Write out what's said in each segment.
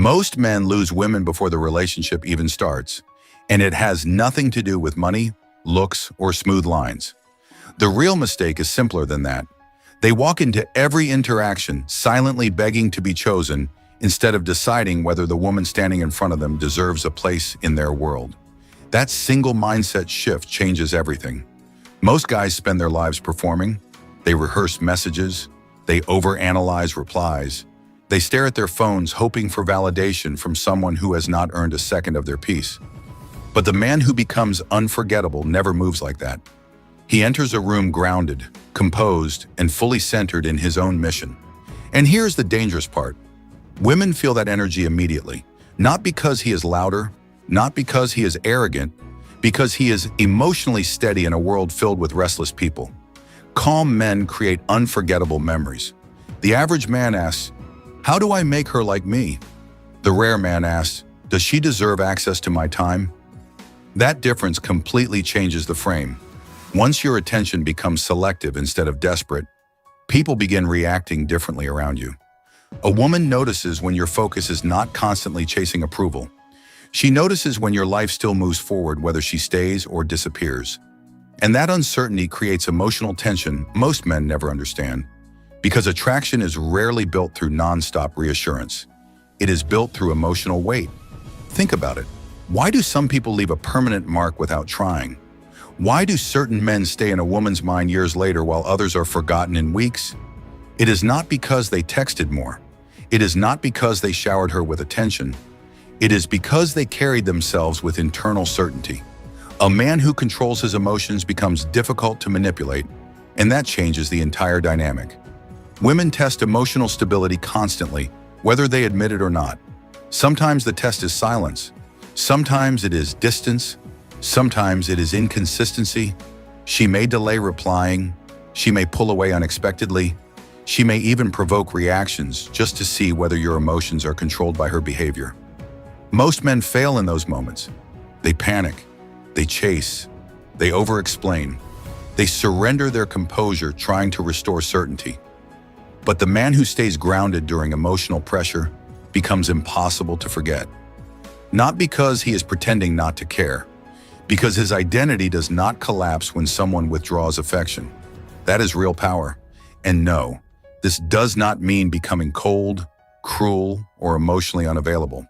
Most men lose women before the relationship even starts, and it has nothing to do with money, looks, or smooth lines. The real mistake is simpler than that. They walk into every interaction silently begging to be chosen instead of deciding whether the woman standing in front of them deserves a place in their world. That single mindset shift changes everything. Most guys spend their lives performing. They rehearse messages. They overanalyze replies. They stare at their phones hoping for validation from someone who has not earned a second of their peace. But the man who becomes unforgettable never moves like that. He enters a room grounded, composed, and fully centered in his own mission. And here's the dangerous part. Women feel that energy immediately, not because he is louder, not because he is arrogant, because he is emotionally steady in a world filled with restless people. Calm men create unforgettable memories. The average man asks, "How do I make her like me?" The rare man asks, "Does she deserve access to my time?" That difference completely changes the frame. Once your attention becomes selective instead of desperate, people begin reacting differently around you. A woman notices when your focus is not constantly chasing approval. She notices when your life still moves forward, whether she stays or disappears. And that uncertainty creates emotional tension most men never understand. Because attraction is rarely built through nonstop reassurance. It is built through emotional weight. Think about it. Why do some people leave a permanent mark without trying? Why do certain men stay in a woman's mind years later while others are forgotten in weeks? It is not because they texted more. It is not because they showered her with attention. It is because they carried themselves with internal certainty. A man who controls his emotions becomes difficult to manipulate, and that changes the entire dynamic. Women test emotional stability constantly, whether they admit it or not. Sometimes the test is silence. Sometimes it is distance. Sometimes it is inconsistency. She may delay replying. She may pull away unexpectedly. She may even provoke reactions just to see whether your emotions are controlled by her behavior. Most men fail in those moments. They panic. They chase. They over-explain. They surrender their composure trying to restore certainty. But the man who stays grounded during emotional pressure becomes impossible to forget. Not because he is pretending not to care, because his identity does not collapse when someone withdraws affection. That is real power. And no, this does not mean becoming cold, cruel, or emotionally unavailable.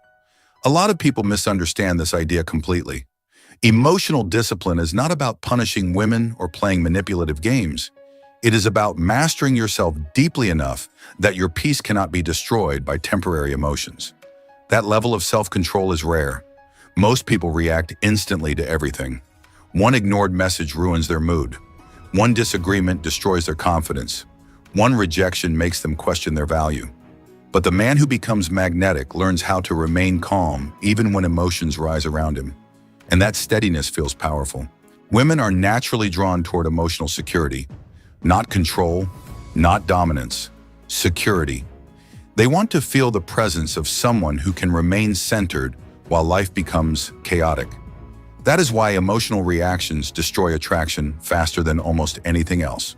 A lot of people misunderstand this idea completely. Emotional discipline is not about punishing women or playing manipulative games. It is about mastering yourself deeply enough that your peace cannot be destroyed by temporary emotions. That level of self-control is rare. Most people react instantly to everything. One ignored message ruins their mood. One disagreement destroys their confidence. One rejection makes them question their value. But the man who becomes magnetic learns how to remain calm even when emotions rise around him. And that steadiness feels powerful. Women are naturally drawn toward emotional security. Not control, not dominance, security. They want to feel the presence of someone who can remain centered while life becomes chaotic. That is why emotional reactions destroy attraction faster than almost anything else.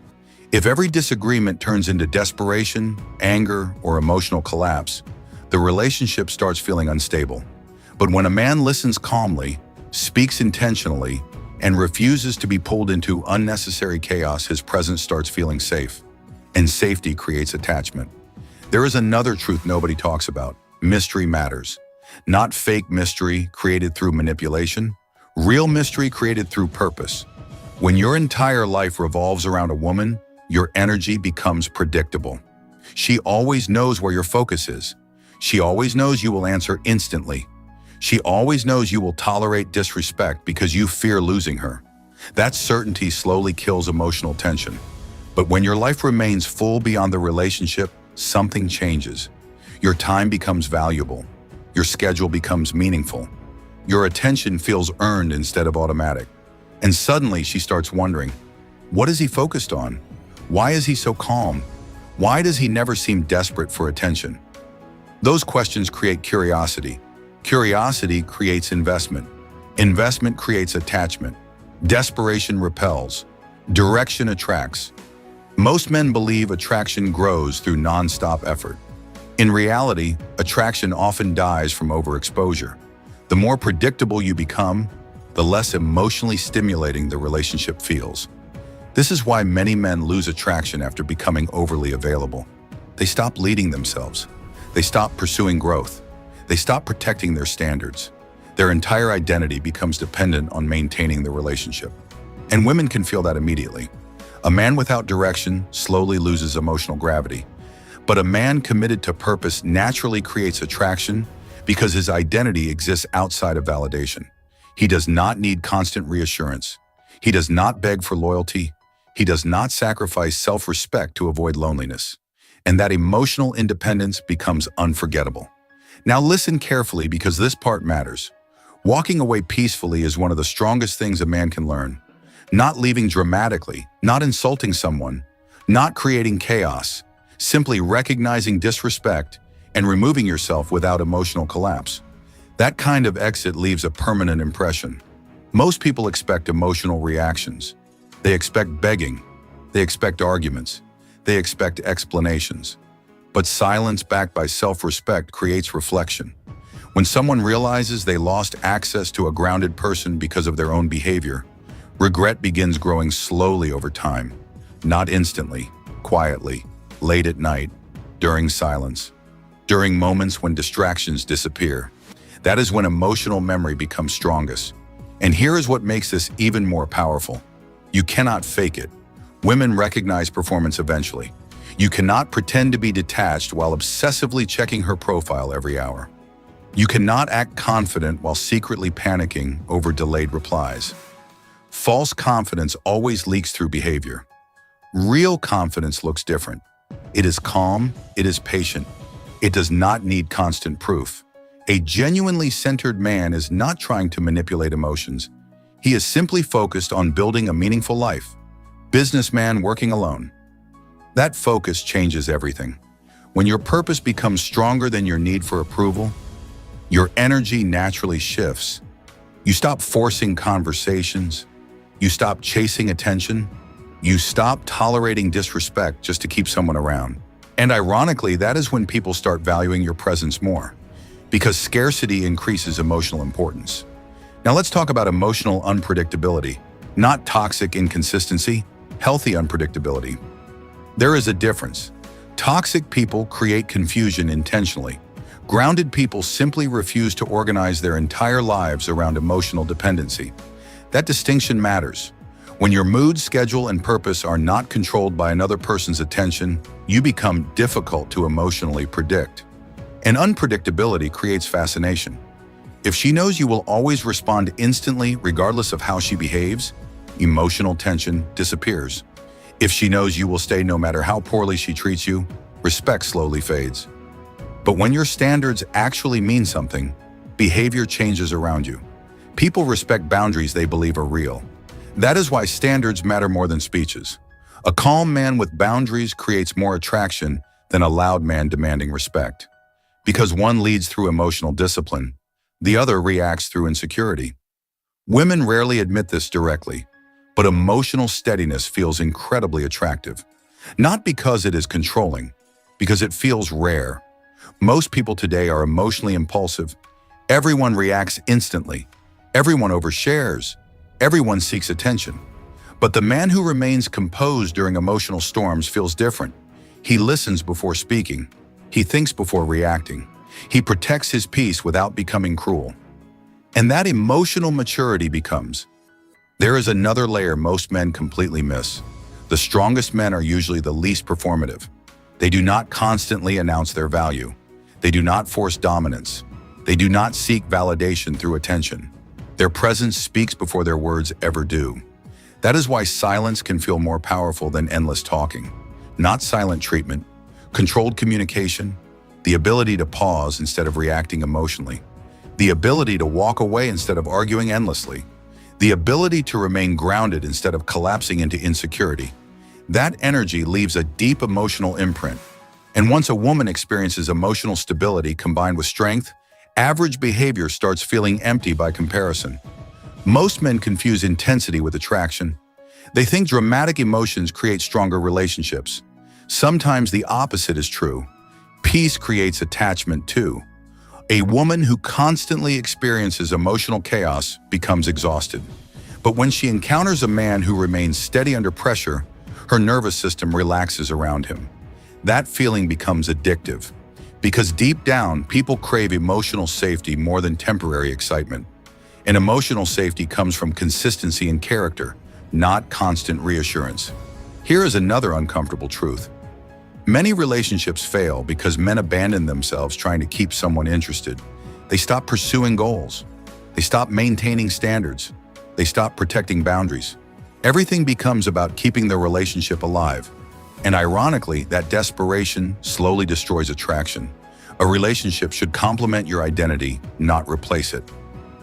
If every disagreement turns into desperation, anger, or emotional collapse, the relationship starts feeling unstable. But when a man listens calmly, speaks intentionally, and refuses to be pulled into unnecessary chaos, his presence starts feeling safe. And safety creates attachment. There is another truth nobody talks about. Mystery matters. Not fake mystery created through manipulation. Real mystery created through purpose. When your entire life revolves around a woman, your energy becomes predictable. She always knows where your focus is. She always knows you will answer instantly. She always knows you will tolerate disrespect because you fear losing her. That certainty slowly kills emotional tension. But when your life remains full beyond the relationship, something changes. Your time becomes valuable. Your schedule becomes meaningful. Your attention feels earned instead of automatic. And suddenly she starts wondering, what is he focused on? Why is he so calm? Why does he never seem desperate for attention? Those questions create curiosity. Curiosity creates investment. Investment creates attachment. Desperation repels. Direction attracts. Most men believe attraction grows through nonstop effort. In reality, attraction often dies from overexposure. The more predictable you become, the less emotionally stimulating the relationship feels. This is why many men lose attraction after becoming overly available. They stop leading themselves. They stop pursuing growth. They stop protecting their standards. Their entire identity becomes dependent on maintaining the relationship. And women can feel that immediately. A man without direction slowly loses emotional gravity. But a man committed to purpose naturally creates attraction because his identity exists outside of validation. He does not need constant reassurance. He does not beg for loyalty. He does not sacrifice self-respect to avoid loneliness. And that emotional independence becomes unforgettable. Now listen carefully because this part matters. Walking away peacefully is one of the strongest things a man can learn. Not leaving dramatically, not insulting someone, not creating chaos, simply recognizing disrespect and removing yourself without emotional collapse. That kind of exit leaves a permanent impression. Most people expect emotional reactions. They expect begging. They expect arguments. They expect explanations. But silence backed by self-respect creates reflection. When someone realizes they lost access to a grounded person because of their own behavior, regret begins growing slowly over time, not instantly, quietly, late at night, during silence, during moments when distractions disappear. That is when emotional memory becomes strongest. And here is what makes this even more powerful. You cannot fake it. Women recognize performance eventually. You cannot pretend to be detached while obsessively checking her profile every hour. You cannot act confident while secretly panicking over delayed replies. False confidence always leaks through behavior. Real confidence looks different. It is calm, it is patient. It does not need constant proof. A genuinely centered man is not trying to manipulate emotions. He is simply focused on building a meaningful life. Businessman working alone. That focus changes everything. When your purpose becomes stronger than your need for approval, your energy naturally shifts. You stop forcing conversations. You stop chasing attention. You stop tolerating disrespect just to keep someone around. And ironically, that is when people start valuing your presence more, because scarcity increases emotional importance. Now let's talk about emotional unpredictability, not toxic inconsistency, healthy unpredictability. There is a difference. Toxic people create confusion intentionally. Grounded people simply refuse to organize their entire lives around emotional dependency. That distinction matters. When your mood, schedule, and purpose are not controlled by another person's attention, you become difficult to emotionally predict. And unpredictability creates fascination. If she knows you will always respond instantly regardless of how she behaves, emotional tension disappears. If she knows you will stay no matter how poorly she treats you, respect slowly fades. But when your standards actually mean something, behavior changes around you. People respect boundaries they believe are real. That is why standards matter more than speeches. A calm man with boundaries creates more attraction than a loud man demanding respect. Because one leads through emotional discipline, the other reacts through insecurity. Women rarely admit this directly, but emotional steadiness feels incredibly attractive. Not because it is controlling, because it feels rare. Most people today are emotionally impulsive. Everyone reacts instantly. Everyone overshares. Everyone seeks attention. But the man who remains composed during emotional storms feels different. He listens before speaking. He thinks before reacting. He protects his peace without becoming cruel. And that emotional maturity becomes. There is another layer most men completely miss. The strongest men are usually the least performative. They do not constantly announce their value. They do not force dominance. They do not seek validation through attention. Their presence speaks before their words ever do. That is why silence can feel more powerful than endless talking. Not silent treatment, controlled communication, the ability to pause instead of reacting emotionally, the ability to walk away instead of arguing endlessly, the ability to remain grounded instead of collapsing into insecurity. That energy leaves a deep emotional imprint. And once a woman experiences emotional stability combined with strength, average behavior starts feeling empty by comparison. Most men confuse intensity with attraction. They think dramatic emotions create stronger relationships. Sometimes the opposite is true. Peace creates attachment too. A woman who constantly experiences emotional chaos becomes exhausted. But when she encounters a man who remains steady under pressure, her nervous system relaxes around him. That feeling becomes addictive, because deep down, people crave emotional safety more than temporary excitement. And emotional safety comes from consistency in character, not constant reassurance. Here is another uncomfortable truth. Many relationships fail because men abandon themselves trying to keep someone interested. They stop pursuing goals. They stop maintaining standards. They stop protecting boundaries. Everything becomes about keeping the relationship alive. And ironically, that desperation slowly destroys attraction. A relationship should complement your identity, not replace it.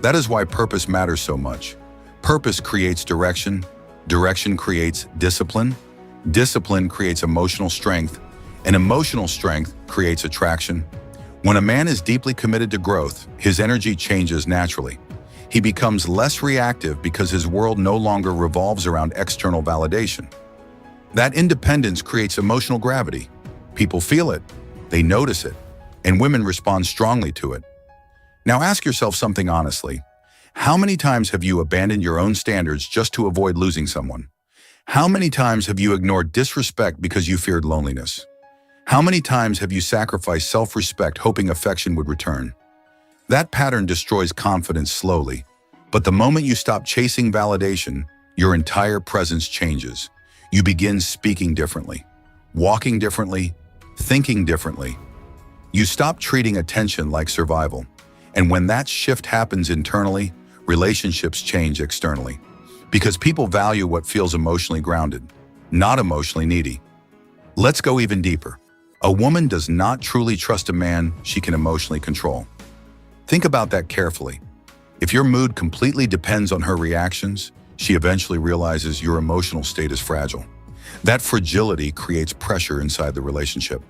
That is why purpose matters so much. Purpose creates direction. Direction creates discipline. Discipline creates emotional strength. And emotional strength creates attraction. When a man is deeply committed to growth, his energy changes naturally. He becomes less reactive because his world no longer revolves around external validation. That independence creates emotional gravity. People feel it, they notice it, and women respond strongly to it. Now ask yourself something honestly. How many times have you abandoned your own standards just to avoid losing someone? How many times have you ignored disrespect because you feared loneliness? How many times have you sacrificed self-respect hoping affection would return? That pattern destroys confidence slowly. But the moment you stop chasing validation, your entire presence changes. You begin speaking differently, walking differently, thinking differently. You stop treating attention like survival. And when that shift happens internally, relationships change externally. Because people value what feels emotionally grounded, not emotionally needy. Let's go even deeper. A woman does not truly trust a man she can emotionally control. Think about that carefully. If your mood completely depends on her reactions, she eventually realizes your emotional state is fragile. That fragility creates pressure inside the relationship.